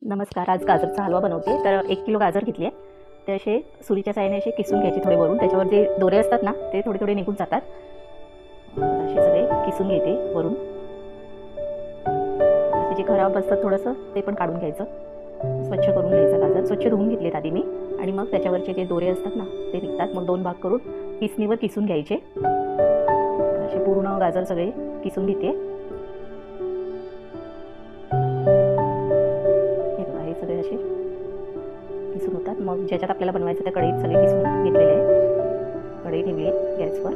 नमस्कार. आज गाजरचा हलवा बनवते. तर 1 किलो गाजर घेतली आहे. ते असे सुरीच्या साहाय्याने असे किसून घ्यायचे थोडे वरून. त्याच्यावर जे दोरे असतात ना, ते थोडे थोडे निघून जातात. असे सगळे किसून घेते वरून. असे जे खराब असतात थोडंसं ते पण काढून घ्यायचं. स्वच्छ करून घ्यायचं गाजर. स्वच्छ धुवून घेतलेत आधी मी आणि मग त्याच्यावरचे जे दोरे असतात ना, ते निघतात. मग 2 भाग करून किसणीवर किसून घ्यायचे. असे पूर्ण गाजर सगळे किसून घेते. हे बघा, हे सगळे असे किसून होतात. मग ज्याच्यात आपल्याला बनवायचं त्या कढईत सगळे किसून घेतलेले आहे. कढई ठेवली आहे गॅसवर.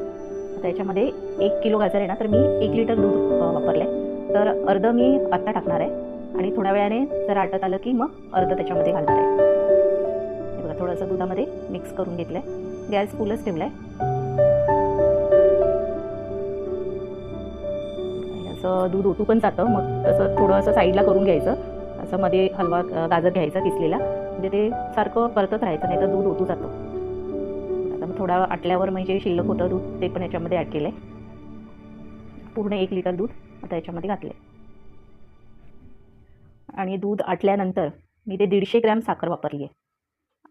आता याच्यामध्ये 1 किलो गाजर आहे ना, तर मी 1 लिटर दूध वापरलं आहे. तर अर्ध मी आत्ता टाकणार आहे आणि थोड्या वेळाने जर आटत आलं की मग अर्ध त्याच्यामध्ये घालणार आहे. हे बघा, थोडंसं दुधामध्ये मिक्स करून घेतलं आहे. गॅस फुलच ठेवला आहे. असं दूध ओतू पण जातं. मग तसं थोडं असं साईडला करून घ्यायचं. असं मध्ये हलवा गाजर घ्यायचा किसलेला, म्हणजे ते सारखं परतत राहायचं, नाही तर दूध ओतू जातं. आता मग थोडा आटल्यावर म्हणजे शिल्लक होतं दूध, ते पण याच्यामध्ये ॲड केलं आहे. पूर्ण 1 लिटर दूध आता याच्यामध्ये घातलं आहे. आणि दूध आटल्यानंतर मी ते 150 ग्रॅम साखर वापरली आहे.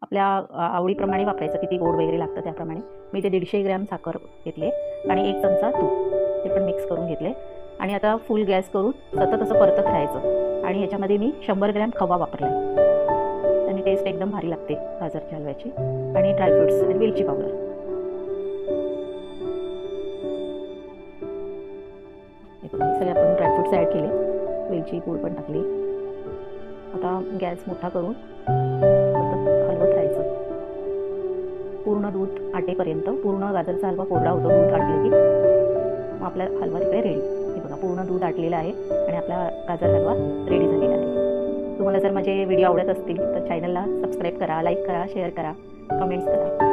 आपल्या आवडीप्रमाणे वापरायचं, किती गोड वगैरे लागतं त्याप्रमाणे. मी ते 150 ग्रॅम साखर घेतली आहे आणि 1 चमचा तूप, ते पण मिक्स करून घेतले. आणि आता फुल गॅस करून सतत असं परतत राहायचं. आणि ह्याच्यामध्ये मी 100 ग्रॅम खवा वापरला आहे. त्याने टेस्ट एकदम भारी लागते गाजरच्या हलव्याची. आणि ड्रायफ्रुट्स आणि वेलची पावडर. हे बघा, सगळे आपण ड्रायफ्रुट्स ॲड केले. वेलची पूड पण टाकली. आता गॅस मोठा करून सतत हलवत राहायचं पूर्ण दूध आटेपर्यंत. पूर्ण गाजरचा हलवा कोरडा होतो दूध आटले की. मग आपला हलवा तिकडे रेडी. हे बघा, पूर्ण दूध आटलेलं आहे आणि आपला गाजर हलवा रेडी झालेला आहे. तुम्हाला जर माझे व्हिडिओ आवडत असतील तर चॅनलला सबस्क्राईब करा, लाईक करा, शेअर करा, कमेंट्स करा.